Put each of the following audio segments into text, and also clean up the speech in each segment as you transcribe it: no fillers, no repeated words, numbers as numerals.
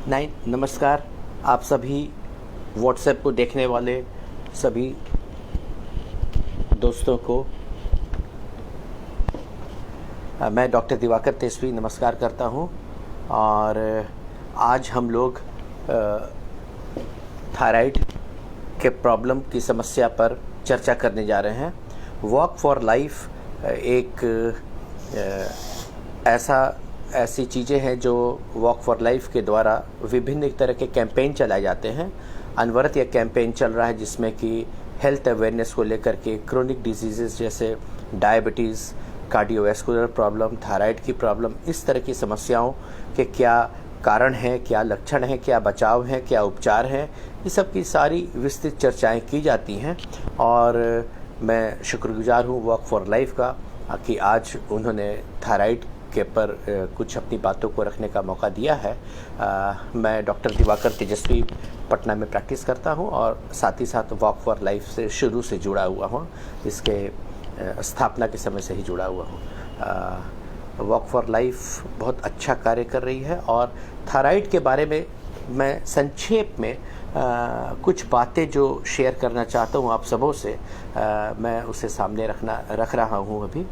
नमस्कार आप सभी व्हाट्सएप को देखने वाले सभी दोस्तों को मैं डॉक्टर दिवाकर तेजस्वी नमस्कार करता हूं। और आज हम लोग थायराइड के प्रॉब्लम की समस्या पर चर्चा करने जा रहे हैं। वॉक फॉर लाइफ एक ऐसी चीज़ें हैं जो वॉक फॉर लाइफ के द्वारा विभिन्न तरह के कैंपेन चलाए जाते हैं। अनवरत यह कैंपेन चल रहा है जिसमें कि हेल्थ अवेयरनेस को लेकर के क्रोनिक डिजीज़ जैसे डायबिटीज़, कार्डियोवैस्कुलर प्रॉब्लम, थायराइड की प्रॉब्लम, इस तरह की समस्याओं के क्या कारण हैं, क्या लक्षण हैं, क्या बचाव हैं, क्या उपचार हैं, ये सब की सारी विस्तृत चर्चाएं की जाती हैं। और मैं शुक्रगुजार हूँ वॉक फॉर लाइफ का कि आज उन्होंने थायराइड के पर कुछ अपनी बातों को रखने का मौका दिया है। मैं डॉक्टर दिवाकर तेजस्वी पटना में प्रैक्टिस करता हूं और साथ ही साथ वॉक फॉर लाइफ से शुरू से जुड़ा हुआ हूं, इसके स्थापना के समय से ही जुड़ा हुआ हूं। वॉक फॉर लाइफ बहुत अच्छा कार्य कर रही है और थायराइड के बारे में मैं संक्षेप में कुछ बातें जो शेयर करना चाहता हूँ आप सबों से, मैं उसे सामने रख रहा हूँ अभी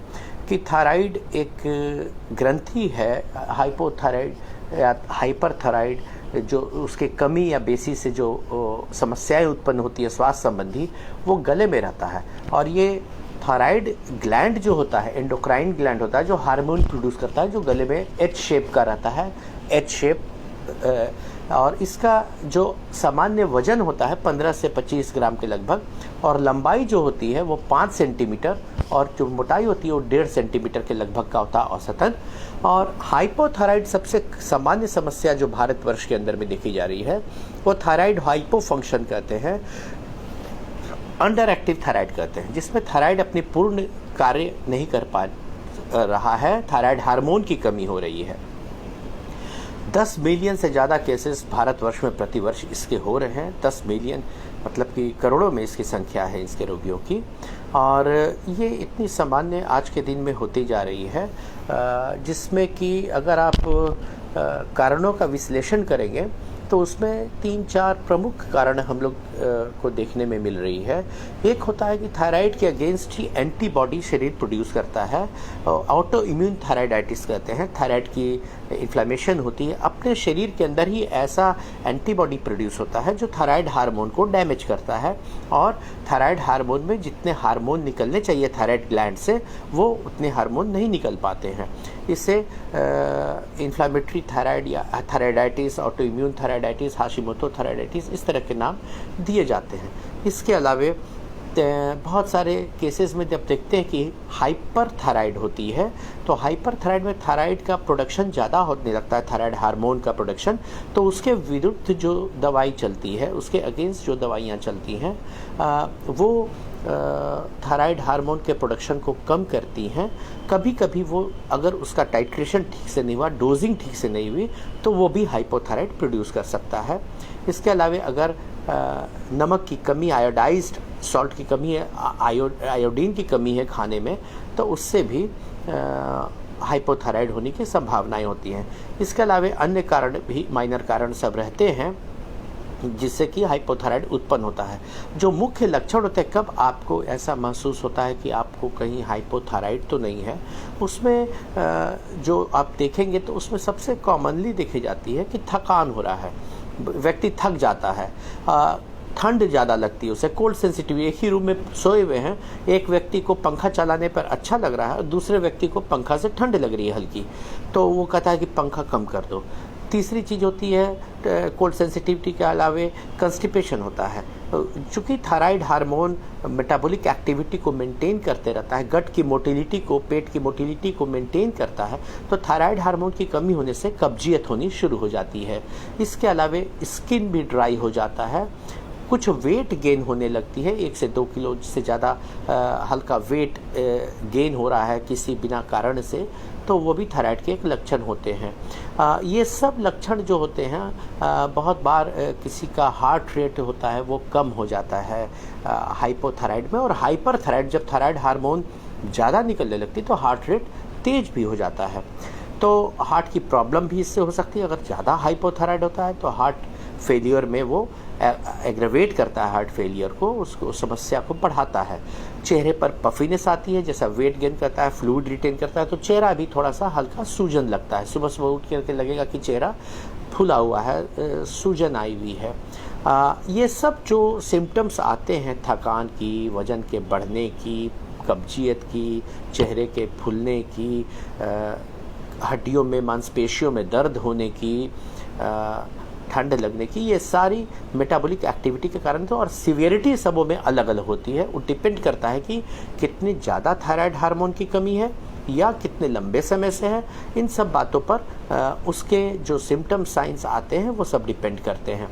कि थायराइड एक ग्रंथि है, हाइपोथायराइड या हाइपरथायराइड, जो उसके कमी या बेसी से जो समस्याएं उत्पन्न होती है स्वास्थ्य संबंधी, वो गले में रहता है। और ये थायराइड ग्लैंड जो होता है, एंडोक्राइन ग्लैंड होता है जो हार्मोन प्रोड्यूस करता है, जो गले में एच शेप का रहता है, एच शेप। और इसका जो सामान्य वजन होता है 15 से 25 ग्राम के लगभग, और लंबाई जो होती है वो 5 सेंटीमीटर, और जो मोटाई होती है वो 1.5 सेंटीमीटर के लगभग का होता है औसतन। और हाइपोथायराइड सबसे सामान्य समस्या जो भारतवर्ष के अंदर में देखी जा रही है वो थायराइड हाइपोफंक्शन कहते हैं, अंडर एक्टिव थायराइड कहते हैं, जिसमें थायराइड अपनी पूर्ण कार्य नहीं कर पा रहा है, थायराइड हार्मोन की कमी हो रही है। 10 मिलियन से ज़्यादा केसेस भारतवर्ष में प्रतिवर्ष इसके हो रहे हैं। 10 मिलियन मतलब कि करोड़ों में इसकी संख्या है इसके रोगियों की। और ये इतनी सामान्य आज के दिन में होती जा रही है, जिसमें कि अगर आप कारणों का विश्लेषण करेंगे तो उसमें 3-4 प्रमुख कारण हम लोग को देखने में मिल रही है। एक होता है कि थायराइड के अगेंस्ट ही एंटीबॉडी शरीर प्रोड्यूस करता है, ऑटो इम्यून थायराइडाइटिस कहते हैं। थायराइड की इन्फ्लेमेशन होती है, अपने शरीर के अंदर ही ऐसा एंटीबॉडी प्रोड्यूस होता है जो थायराइड हार्मोन को डैमेज करता है, और थायराइड हार्मोन में जितने हार्मोन निकलने चाहिए थायराइड ग्लैंड से वो उतने हार्मोन नहीं निकल पाते हैं। इससे इन्फ्लेमेटरी थायराइड या thyroiditis, auto immune thyroiditis, Hashimoto thyroiditis, इस तरह के नाम दिए जाते हैं। इसके अलावे बहुत सारे केसेस में जब देखते हैं कि हाइपर थायराइड होती है तो हाइपर थायराइड में थायराइड का प्रोडक्शन ज़्यादा होने लगता है, थायराइड हार्मोन का प्रोडक्शन, तो उसके विरुद्ध जो दवाई चलती है, उसके अगेंस्ट जो दवाइयाँ चलती हैं वो थायराइड हार्मोन के प्रोडक्शन को कम करती हैं। कभी कभी वो अगर उसका टाइट्रेशन ठीक से नहीं हुआ, डोजिंग ठीक से नहीं हुई, तो वो भी हाइपोथायराइड प्रोड्यूस कर सकता है। इसके अलावा अगर नमक की कमी, आयोडाइज्ड सॉल्ट की कमी है, आयोडीन की कमी है खाने में, तो उससे भी हाइपोथायराइड होने की संभावनाएं होती हैं। इसके अलावा अन्य कारण भी, माइनर कारण सब रहते हैं जिससे कि हाइपोथायराइड उत्पन्न होता है। जो मुख्य लक्षण होते हैं, कब आपको ऐसा महसूस होता है कि आपको कहीं हाइपोथायराइड तो नहीं है, उसमें जो आप देखेंगे तो उसमें सबसे कॉमनली देखी जाती है कि थकान हो रहा है, व्यक्ति थक जाता है, ठंड ज़्यादा लगती है उसे, कोल्ड सेंसिटिव। एक ही रूम में सोए हुए हैं, एक व्यक्ति को पंखा चलाने पर अच्छा लग रहा है और दूसरे व्यक्ति को पंखा से ठंड लग रही है हल्की, तो वो कहता है कि पंखा कम कर दो। तीसरी चीज़ होती है कोल्ड सेंसिटिविटी के अलावे कंस्टिपेशन होता है। चूँकि थायराइड हार्मोन मेटाबॉलिक एक्टिविटी को मेंटेन करते रहता है, गट की मोटिलिटी को, पेट की मोटिलिटी को मेंटेन करता है, तो थायराइड हार्मोन की कमी होने से कब्जियत होनी शुरू हो जाती है। इसके अलावे स्किन भी ड्राई हो जाता है, कुछ वेट गेन होने लगती है, 1 से 2 किलो से ज़्यादा हल्का वेट गेन हो रहा है किसी बिना कारण से, तो वो भी थायराइड के एक लक्षण होते हैं। ये सब लक्षण जो होते हैं, बहुत बार किसी का हार्ट रेट होता है वो कम हो जाता है हाइपोथायराइड में, और हाइपर थायराइड जब थायराइड हार्मोन ज़्यादा निकलने लगती है तो हार्ट रेट तेज भी हो जाता है। तो हार्ट की प्रॉब्लम भी इससे हो सकती है। अगर ज़्यादा हाइपोथायराइड होता है तो हार्ट फेलियर में वो एग्रेवेट करता है, हार्ट फेलियर को, उसको समस्या को बढ़ाता है। चेहरे पर पफीनेस आती है, जैसा वेट गेन करता है, फ्लूइड रिटेन करता है, तो चेहरा भी थोड़ा सा हल्का सूजन लगता है। सुबह सुबह उठ करके लगेगा कि चेहरा फूला हुआ है, सूजन आई हुई है। ये सब जो सिम्टम्स आते हैं थकान की, वज़न के बढ़ने की, कब्जियत की, चेहरे के फूलने की, हड्डियों में, मांसपेशियों में दर्द होने की, ठंड लगने की, ये सारी मेटाबॉलिक एक्टिविटी के कारण तो, और सीवियरिटी सबों में अलग अलग होती है। वो डिपेंड करता है कि कितनी ज़्यादा थायराइड हार्मोन की कमी है या कितने लंबे समय से है। इन सब बातों पर उसके जो सिम्टम साइंस आते हैं वो सब डिपेंड करते हैं।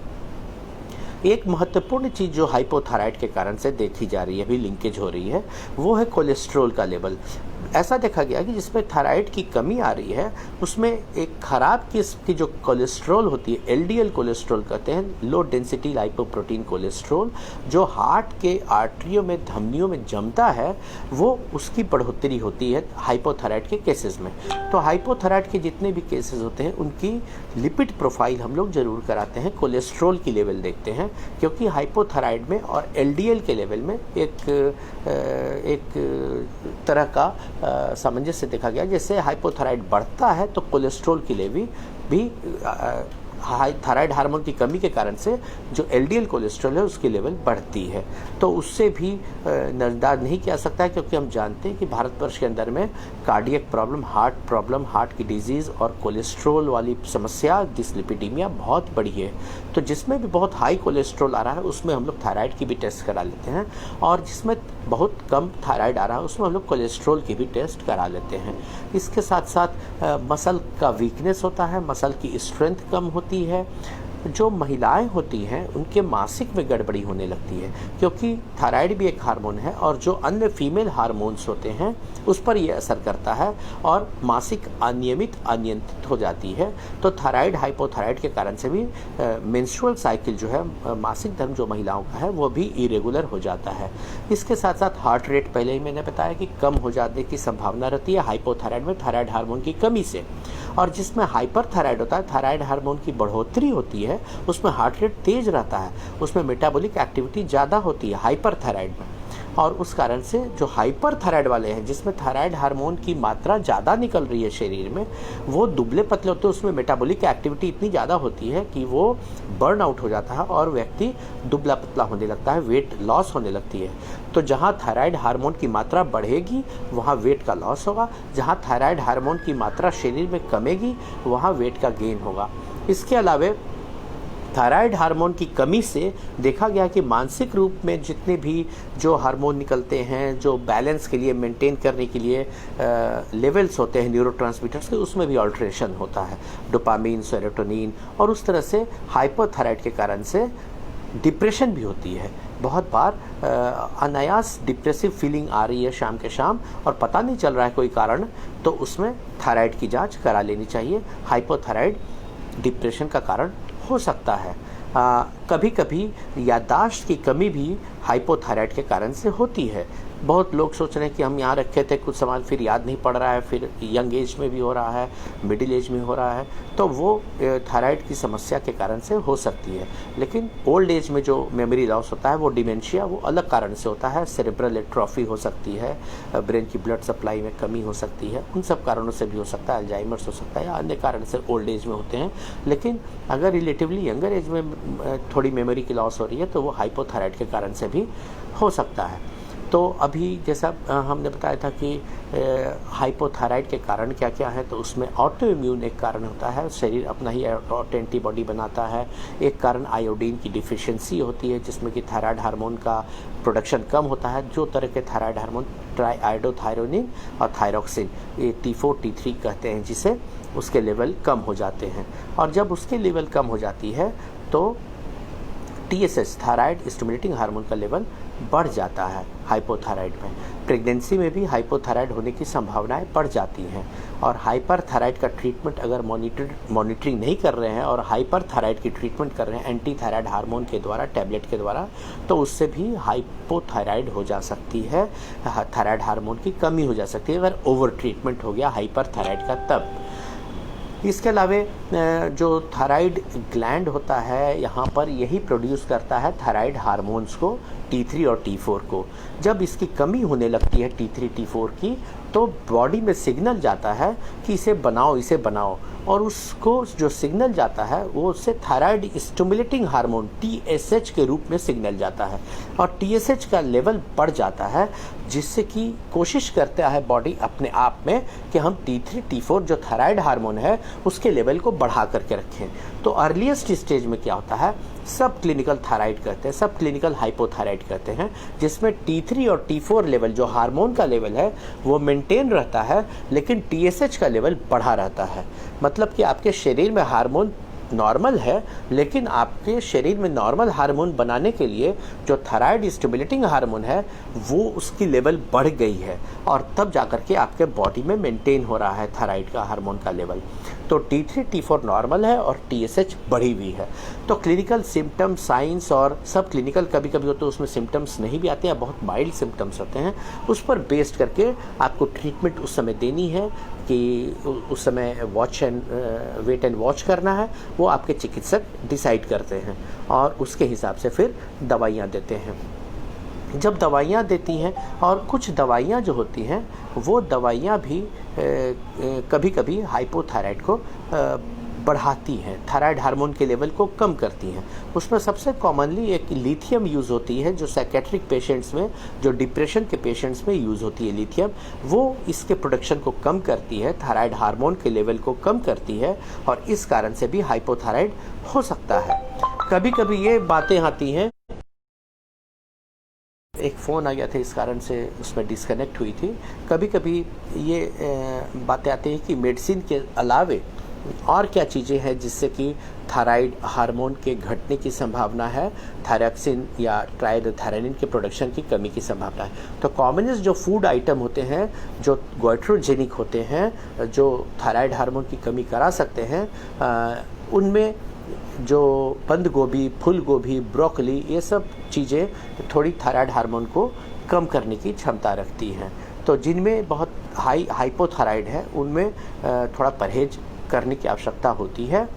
एक महत्वपूर्ण चीज़ जो हाइपोथायराइड के कारण से देखी जा रही है, अभी लिंकेज हो रही है, वो है कोलेस्ट्रॉल का लेवल। ऐसा देखा गया कि जिसमें थायराइड की कमी आ रही है उसमें एक खराब किस्म की जो कोलेस्ट्रॉल होती है, एलडीएल कोलेस्ट्रॉल कहते हैं, लो डेंसिटी लाइपोप्रोटीन कोलेस्ट्रॉल, जो हार्ट के आर्टरियों में, धमनियों में जमता है, वो उसकी बढ़ोतरी होती है हाइपोथायराइड के केसेस में। तो हाइपोथायराइड के जितने भी केसेस होते हैं उनकी लिपिड प्रोफाइल हम लोग जरूर कराते हैं, कोलेस्ट्रॉल की लेवल देखते हैं, क्योंकि हाइपोथायराइड में और एलडीएल के लेवल में एक तरह का सामंजस्य देखा गया। जैसे हाइपोथायराइड बढ़ता है तो कोलेस्ट्रॉल की लेवल भी थायराइड हार्मोन की कमी के कारण से जो एलडीएल कोलेस्ट्रॉल है उसकी लेवल बढ़ती है। तो उससे भी नजरअंदाज नहीं किया सकता है, क्योंकि हम जानते हैं कि भारतवर्ष के अंदर में कार्डियक प्रॉब्लम, हार्ट की डिजीज़ और कोलेस्ट्रॉल वाली समस्या, डिसलिपिडीमिया बहुत बड़ी है। तो जिसमें भी बहुत हाई कोलेस्ट्रॉल आ रहा है उसमें हम लोग थायराइड की भी टेस्ट करा लेते हैं, और जिसमें बहुत कम थायराइड आ रहा है उसमें हम लोग कोलेस्ट्रॉल की भी टेस्ट करा लेते हैं। इसके साथ साथ मसल का वीकनेस होता है, मसल की स्ट्रेंथ कम होती है। जो महिलाएं होती हैं उनके मासिक में गड़बड़ी होने लगती है, क्योंकि थायराइड भी एक हार्मोन है और जो अन्य फीमेल हार्मोन्स होते हैं उस पर यह असर करता है और मासिक अनियमित, अनियंत्रित हो जाती है। तो थायराइड, हाइपोथायराइड के कारण से भी मेंस्ट्रुअल साइकिल जो है, मासिक धर्म जो महिलाओं का है, वो भी इरेगुलर हो जाता है। इसके साथ साथ हार्ट रेट, पहले ही मैंने बताया कि कम हो जाने की संभावना रहती है हाइपोथायराइड में, थायराइड हार्मोन की कमी से। और जिसमें हाइपर थायराइड होता है, थायराइड हार्मोन की बढ़ोतरी होती है, उसमें हार्ट रेट तेज रहता है, उसमें मेटाबॉलिक एक्टिविटी ज़्यादा होती है हाइपर थायराइड में। और उस कारण से जो हाइपर थायराइड वाले हैं, जिसमें थायराइड हार्मोन की मात्रा ज़्यादा निकल रही है शरीर में, वो दुबले पतले होते हैं, उसमें मेटाबॉलिक एक्टिविटी इतनी ज़्यादा होती है कि वो बर्न आउट हो जाता है और व्यक्ति दुबला पतला होने लगता है, वेट लॉस होने लगती है। तो जहाँ थायराइड हार्मोन की मात्रा बढ़ेगी वहाँ वेट का लॉस होगा, जहाँ थायराइड हार्मोन की मात्रा शरीर में कमेगी वहाँ वेट का गेन होगा। इसके अलावा थायराइड हार्मोन की कमी से देखा गया कि मानसिक रूप में जितने भी जो हार्मोन निकलते हैं, जो बैलेंस के लिए, मेंटेन करने के लिए लेवल्स होते हैं न्यूरोट्रांसमीटर्स के, उसमें भी अल्ट्रेशन होता है, डोपामीन, सेरोटोनिन, और उस तरह से हाइपोथायराइड के कारण से डिप्रेशन भी होती है। बहुत बार अनायास डिप्रेसिव फीलिंग आ रही है शाम के शाम और पता नहीं चल रहा है कोई कारण, तो उसमें थायराइड की जांच करा लेनी चाहिए। हाइपोथायराइड डिप्रेशन का कारण हो सकता है। कभी कभी याददाश्त की कमी भी हाइपोथायराइड के कारण से होती है। बहुत लोग सोच रहे हैं कि हम यहाँ रखे थे कुछ सामान, फिर याद नहीं पड़ रहा है, फिर यंग एज में भी हो रहा है, मिडिल एज में हो रहा है, तो वो थायराइड की समस्या के कारण से हो सकती है। लेकिन ओल्ड एज में जो मेमोरी लॉस होता है, वो डिमेंशिया, वो अलग कारण से होता है। सेरेब्रल एट्रोफी हो सकती है, ब्रेन की ब्लड सप्लाई में कमी हो सकती है, उन सब कारणों से भी हो सकता है। अल्जाइमर्स हो सकता है या अन्य कारण से ओल्ड एज में होते हैं। लेकिन अगर रिलेटिवली यंगर एज में थोड़ी मेमोरी की लॉस हो रही है तो वो हाइपोथायराइड के कारण से भी हो सकता है। तो अभी जैसा हमने बताया था कि हाइपोथायराइड के कारण क्या क्या है, तो उसमें ऑटो इम्यून एक कारण होता है, शरीर अपना ही एंटीबॉडी बनाता है। एक कारण आयोडीन की डिफिशिएंसी होती है, जिसमें कि थायराइड हार्मोन का प्रोडक्शन कम होता है। जो तरह के थायराइड हार्मोन ट्राईआयोडोथायरोनिन और थायरोक्सिन, ये T4 T3 कहते हैं जिसे, उसके लेवल कम हो जाते हैं। और जब उसके लेवल कम हो जाती है तो TSH, थायराइड स्टिमुलेटिंग हार्मोन का लेवल बढ़ जाता है हाइपोथायराइड में। प्रेगनेंसी में भी हाइपोथायराइड होने की संभावनाएं बढ़ जाती हैं। और हाइपर थायराइड का ट्रीटमेंट अगर मॉनिटरिंग नहीं कर रहे हैं और हाइपर थायराइड की ट्रीटमेंट कर रहे हैं एंटी थायराइड हार्मोन के द्वारा, टैबलेट के द्वारा, तो उससे भी हाइपोथायराइड हो जा सकती है, थायराइड हार्मोन की कमी हो जा सकती है अगर ओवर ट्रीटमेंट हो गया हाइपर थायराइड का। तब इसके अलावे जो थायराइड ग्लैंड होता है यहाँ पर यही प्रोड्यूस करता है थायराइड हार्मोन्स को, T3 और T4 को। जब इसकी कमी होने लगती है T3 T4 की, तो बॉडी में सिग्नल जाता है कि इसे बनाओ, इसे बनाओ, और उसको जो सिग्नल जाता है वो उससे थायराइड स्टिमुलेटिंग हार्मोन TSH के रूप में सिग्नल जाता है, और TSH का लेवल बढ़ जाता है, जिससे कि कोशिश करता है बॉडी अपने आप में कि हम T3 T4 जो थायराइड हार्मोन है उसके लेवल को बढ़ा करके रखें। तो अर्लीस्ट स्टेज में क्या होता है, सब क्लिनिकल थायराइड कहते हैं, सब क्लिनिकल हाइपोथायराइड कहते हैं, जिसमें T3 और T4 लेवल जो हार्मोन का लेवल है वो मेंटेन रहता है, लेकिन TSH का लेवल बढ़ा रहता है। मतलब कि आपके शरीर में हार्मोन नॉर्मल है, लेकिन आपके शरीर में नॉर्मल हार्मोन बनाने के लिए जो थायराइड स्टिमुलेटिंग हार्मोन है वो उसकी लेवल बढ़ गई है, और तब जाकर के आपके बॉडी में मेंटेन हो रहा है थायराइड का हार्मोन का लेवल। तो T3 T4 नॉर्मल है और TSH बढ़ी हुई है। तो क्लिनिकल सिम्टम्स, साइंस और सब क्लिनिकल कभी कभी होते हैं, उसमें सिम्टम्स नहीं भी आते हैं, बहुत माइल्ड सिम्टम्स होते हैं, उस पर बेस्ड करके आपको ट्रीटमेंट उस समय देनी है कि उस समय वेट एंड वॉच करना है, वो आपके चिकित्सक डिसाइड करते हैं और उसके हिसाब से फिर दवाइयाँ देते हैं। जब दवाइयाँ देती हैं, और कुछ दवाइयाँ जो होती हैं वो दवाइयाँ भी कभी कभी हाइपोथायराइड को बढ़ाती हैं, थायराइड हार्मोन के लेवल को कम करती हैं। उसमें सबसे कॉमनली एक लिथियम यूज़ होती है, जो साइकेट्रिक पेशेंट्स में, जो डिप्रेशन के पेशेंट्स में यूज़ होती है लिथियम, वो इसके प्रोडक्शन को कम करती है, थायराइड हार्मोन के लेवल को कम करती है, और इस कारण से भी हाइपोथायराइड हो सकता है। कभी कभी ये बातें आती हैं, एक फ़ोन आ गया था इस कारण से उसमें डिस्कनेक्ट हुई थी। कभी कभी ये बातें आती हैं कि मेडिसिन के अलावे और क्या चीज़ें हैं जिससे कि थायराइड हार्मोन के घटने की संभावना है, थायरॉक्सिन या ट्राइथायरानिन के प्रोडक्शन की कमी की संभावना है। तो कॉमनेस्ट जो फूड आइटम होते हैं जो गोइट्रोजेनिक होते हैं, जो थायराइड हार्मोन की कमी करा सकते हैं, उनमें जो बंद गोभी, फूल गोभी, ब्रोकली, ये सब चीज़ें थोड़ी थायराइड हार्मोन को कम करने की क्षमता रखती हैं। तो जिनमें बहुत हाइपोथायराइड है उनमें थोड़ा परहेज करने की आवश्यकता होती है।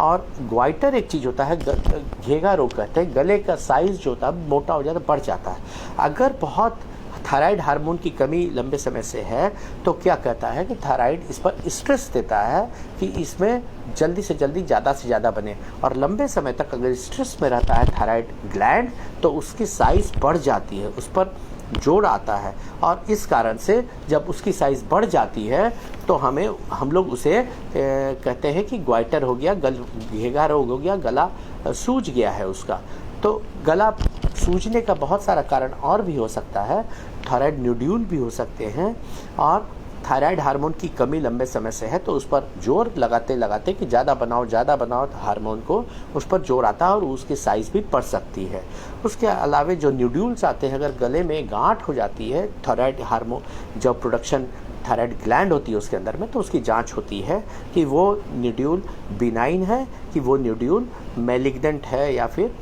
और ग्वाइटर एक चीज़ होता है, घेगा रोग कहते हैं, गले का साइज़ जो होता है मोटा हो जाता है, बढ़ जाता है। अगर बहुत थायराइड हार्मोन की कमी लंबे समय से है तो क्या कहता है कि थायराइड इस पर स्ट्रेस देता है कि इसमें जल्दी से जल्दी ज़्यादा से ज़्यादा बने, और लंबे समय तक अगर स्ट्रेस में रहता है थायराइड ग्लैंड तो उसकी साइज़ बढ़ जाती है, उस पर जोर आता है, और इस कारण से जब उसकी साइज़ बढ़ जाती है तो हम लोग उसे कहते हैं कि ग्वाइटर हो गया, घेगा रोग हो गया, गला सूज गया है उसका। तो गला सूजने का बहुत सारा कारण और भी हो सकता है, थायराइड न्यूड्यूल भी हो सकते हैं, और थायराइड हार्मोन की कमी लंबे समय से है तो उस पर जोर लगाते लगाते कि ज़्यादा बनाओ हार्मोन को, उस पर जोर आता है और उसकी साइज़ भी बढ़ सकती है। उसके अलावे जो न्यूड्यूल्स आते हैं, अगर गले में गांठ हो जाती है थायराइड हार्मोन जब प्रोडक्शन थायराइड ग्लैंड होती है उसके अंदर में, तो उसकी जांच होती है कि वो न्यूड्यूल बिनाइन है कि वो न्यूड्यूल मैलिग्नेंट है, या फिर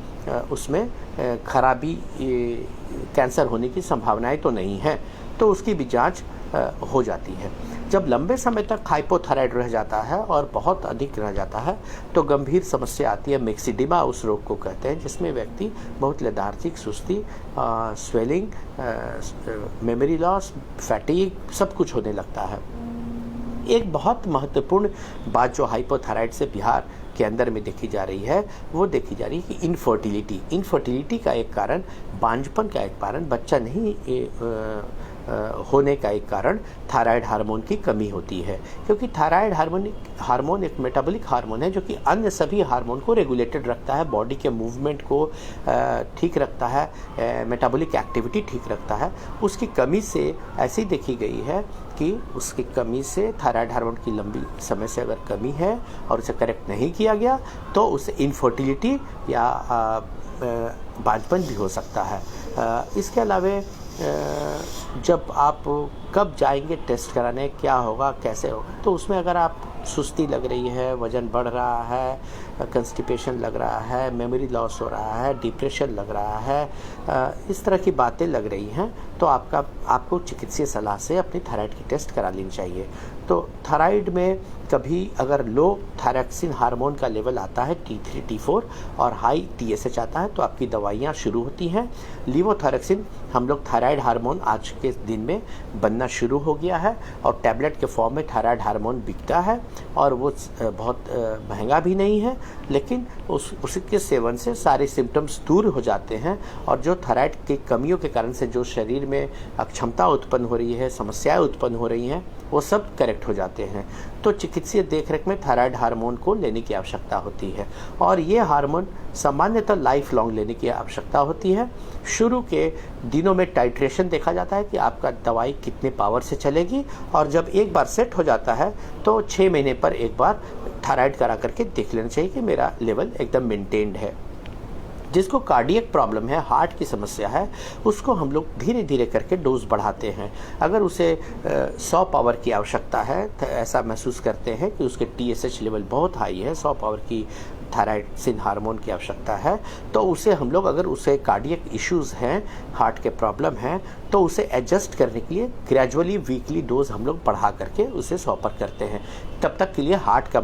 उसमें खराबी, कैंसर होने की संभावनाएं तो नहीं है, तो उसकी भी जांच हो जाती है। जब लंबे समय तक हाइपोथायराइड रह जाता है और बहुत अधिक रह जाता है तो गंभीर समस्या आती है, मिक्सिडिमा उस रोग को कहते हैं, जिसमें व्यक्ति बहुत लेथार्जिक, सुस्ती, स्वेलिंग, मेमोरी लॉस, फैटीग, सब कुछ होने लगता है। एक बहुत महत्वपूर्ण बात जो हाइपोथायराइड से बिहार के अंदर में देखी जा रही है, वो देखी जा रही है कि इनफर्टिलिटी का एक कारण, बांझपन का एक कारण, बच्चा नहीं होने का एक कारण थायराइड हार्मोन की कमी होती है, क्योंकि थायराइड हार्मोन एक मेटाबॉलिक हार्मोन है जो कि अन्य सभी हार्मोन को रेगुलेटेड रखता है, बॉडी के मूवमेंट को ठीक रखता है, मेटाबॉलिक एक्टिविटी ठीक रखता है। उसकी कमी से ऐसी देखी गई है कि उसकी कमी से थायराइड हार्मोन की लंबी समय से अगर कमी है और उसे करेक्ट नहीं किया गया तो उससे इनफर्टिलिटी या बांझपन भी हो सकता है। इसके अलावे जब आप कब जाएंगे टेस्ट कराने, क्या होगा, कैसे होगा। तो उसमें अगर आप सुस्ती लग रही है, वज़न बढ़ रहा है, कंस्टिपेशन लग रहा है, मेमोरी लॉस हो रहा है, डिप्रेशन लग रहा है, इस तरह की बातें लग रही हैं, तो आपको चिकित्सीय सलाह से अपनी थायराइड की टेस्ट करा लेनी चाहिए। तो थायराइड में कभी अगर लो थायरॉक्सिन हार्मोन का लेवल आता है T3 T4 और हाई TSH आता है, तो आपकी दवाइयाँ शुरू होती हैं। लीवोथायरॉक्सिन हम लोग थायराइड हार्मोन आज के दिन में बनना शुरू हो गया है और टैबलेट के फॉर्म में थायराइड हार्मोन बिकता है और वो बहुत महंगा भी नहीं है, लेकिन उसके सेवन से सारे सिम्टम्स दूर हो जाते हैं और जो थायराइड की कमियों के कारण से जो शरीर में अक्षमता उत्पन्न हो रही है, समस्याएं उत्पन्न हो रही हैं, वो सब करेक्ट हो जाते हैं। तो चिकित्सीय देखरेख में थायराइड हार्मोन को लेने की आवश्यकता होती है और ये हार्मोन सामान्यतः लाइफ लॉन्ग लेने की आवश्यकता होती है। शुरू के दिनों में टाइट्रेशन देखा जाता है कि आपका दवाई कितने पावर से चलेगी और जब एक बार सेट हो जाता है तो 6 महीने पर एक बार थायराइड करा करके देख लेना चाहिए कि मेरा लेवल एकदम मेंटेन्ड है। जिसको कार्डियक प्रॉब्लम है, हार्ट की समस्या है, उसको हम लोग धीरे धीरे करके डोज बढ़ाते हैं। अगर उसे 100 पावर की आवश्यकता है, ऐसा महसूस करते हैं कि उसके TSH लेवल बहुत हाई है, 100 पावर की थायराइड हार्मोन की आवश्यकता है, तो उसे हम लोग, अगर उसे कार्डियक इश्यूज़ हैं, हार्ट के प्रॉब्लम हैं, तो उसे एडजस्ट करने के लिए ग्रेजुअली वीकली डोज हम लोग बढ़ा करके उसे 100 पर करते हैं। तब तक के लिए हार्ट का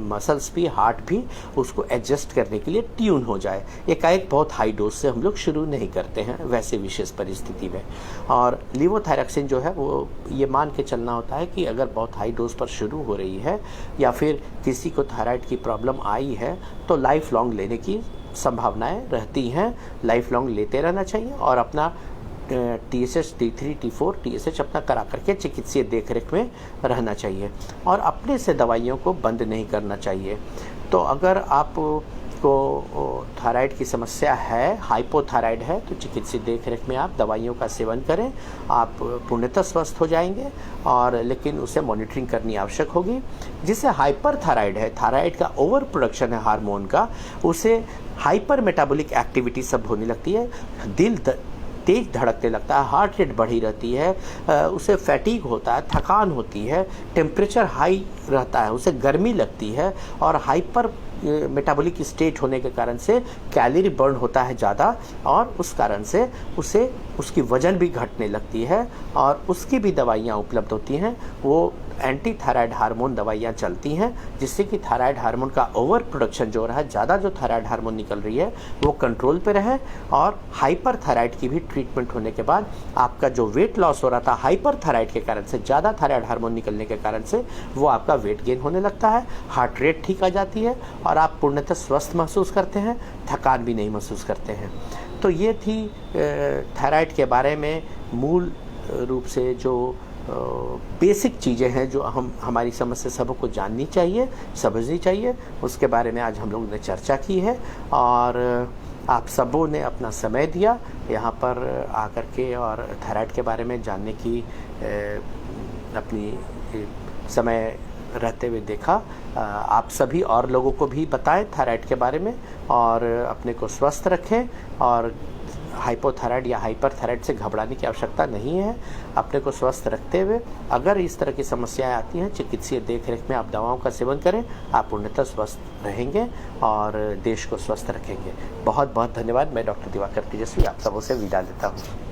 मसल्स भी, हार्ट भी उसको एडजस्ट करने के लिए ट्यून हो जाए। एकाएक बहुत हाई डोज से हम लोग शुरू नहीं करते हैं वैसे विशेष परिस्थिति में। और लीवोथायरॉक्सिन जो है वो ये मान के चलना होता है कि अगर बहुत हाई डोज पर शुरू हो रही है या फिर किसी को थायराइड की प्रॉब्लम आई है तो लाइफ लॉन्ग लेने की संभावनाएं रहती हैं। लाइफ लॉन्ग लेते रहना चाहिए और अपना TSH T3 T4 TSH अपना करा करके चिकित्सीय देखरेख में रहना चाहिए और अपने से दवाइयों को बंद नहीं करना चाहिए। तो अगर आपको थायराइड की समस्या है, हाइपोथायराइड है, तो चिकित्सीय देखरेख में आप दवाइयों का सेवन करें, आप पूर्णतः स्वस्थ हो जाएंगे और लेकिन उसे मॉनिटरिंग करनी आवश्यक होगी। जिसे हाइपर थायराइड है, थायराइड का ओवर प्रोडक्शन है हार्मोन का, उसे हाइपर मेटाबॉलिक एक्टिविटी सब होने लगती है, दिल तेज धड़कने लगता है, हार्ट रेट बढ़ी रहती है, उसे फैटीग होता है, थकान होती है, टेम्परेचर हाई रहता है, उसे गर्मी लगती है और हाइपर मेटाबॉलिक स्टेट होने के कारण से कैलोरी बर्न होता है ज़्यादा और उस कारण से उसकी वज़न भी घटने लगती है और उसकी भी दवाइयाँ उपलब्ध होती हैं। वो एंटी थायराइड हार्मोन दवाइयाँ चलती हैं जिससे कि थायराइड हार्मोन का ओवर प्रोडक्शन जो हो रहा है, ज़्यादा जो थायराइड हार्मोन निकल रही है वो कंट्रोल पे रहे और हाइपर थायराइड की भी ट्रीटमेंट होने के बाद आपका जो वेट लॉस हो रहा था हाइपर थायराइड के कारण से, ज़्यादा थायराइड हार्मोन निकलने के कारण से, वो आपका वेट गेन होने लगता है, हार्ट रेट ठीक आ जाती है और आप पूर्णतः स्वस्थ महसूस करते हैं, थकान भी नहीं महसूस करते हैं। तो ये थी थायराइड के बारे में मूल रूप से जो बेसिक चीज़ें हैं जो हमारी समझ से सबको जाननी चाहिए, समझनी चाहिए, उसके बारे में आज हम लोगों ने चर्चा की है और आप सबों ने अपना समय दिया यहाँ पर आकर के और थायराइड के बारे में जानने की अपनी समय रहते हुए देखा। आप सभी और लोगों को भी बताएं थायराइड के बारे में और अपने को स्वस्थ रखें और हाइपोथायराइड या हाइपर थायराइड से घबराने की आवश्यकता नहीं है। अपने को स्वस्थ रखते हुए अगर इस तरह की समस्याएं आती हैं, चिकित्सीय देखरेख में आप दवाओं का सेवन करें, आप पूर्णतः स्वस्थ रहेंगे और देश को स्वस्थ रखेंगे। बहुत बहुत धन्यवाद। मैं डॉक्टर दिवाकर तेजस्वी आप सबों से विदा लेता हूँ।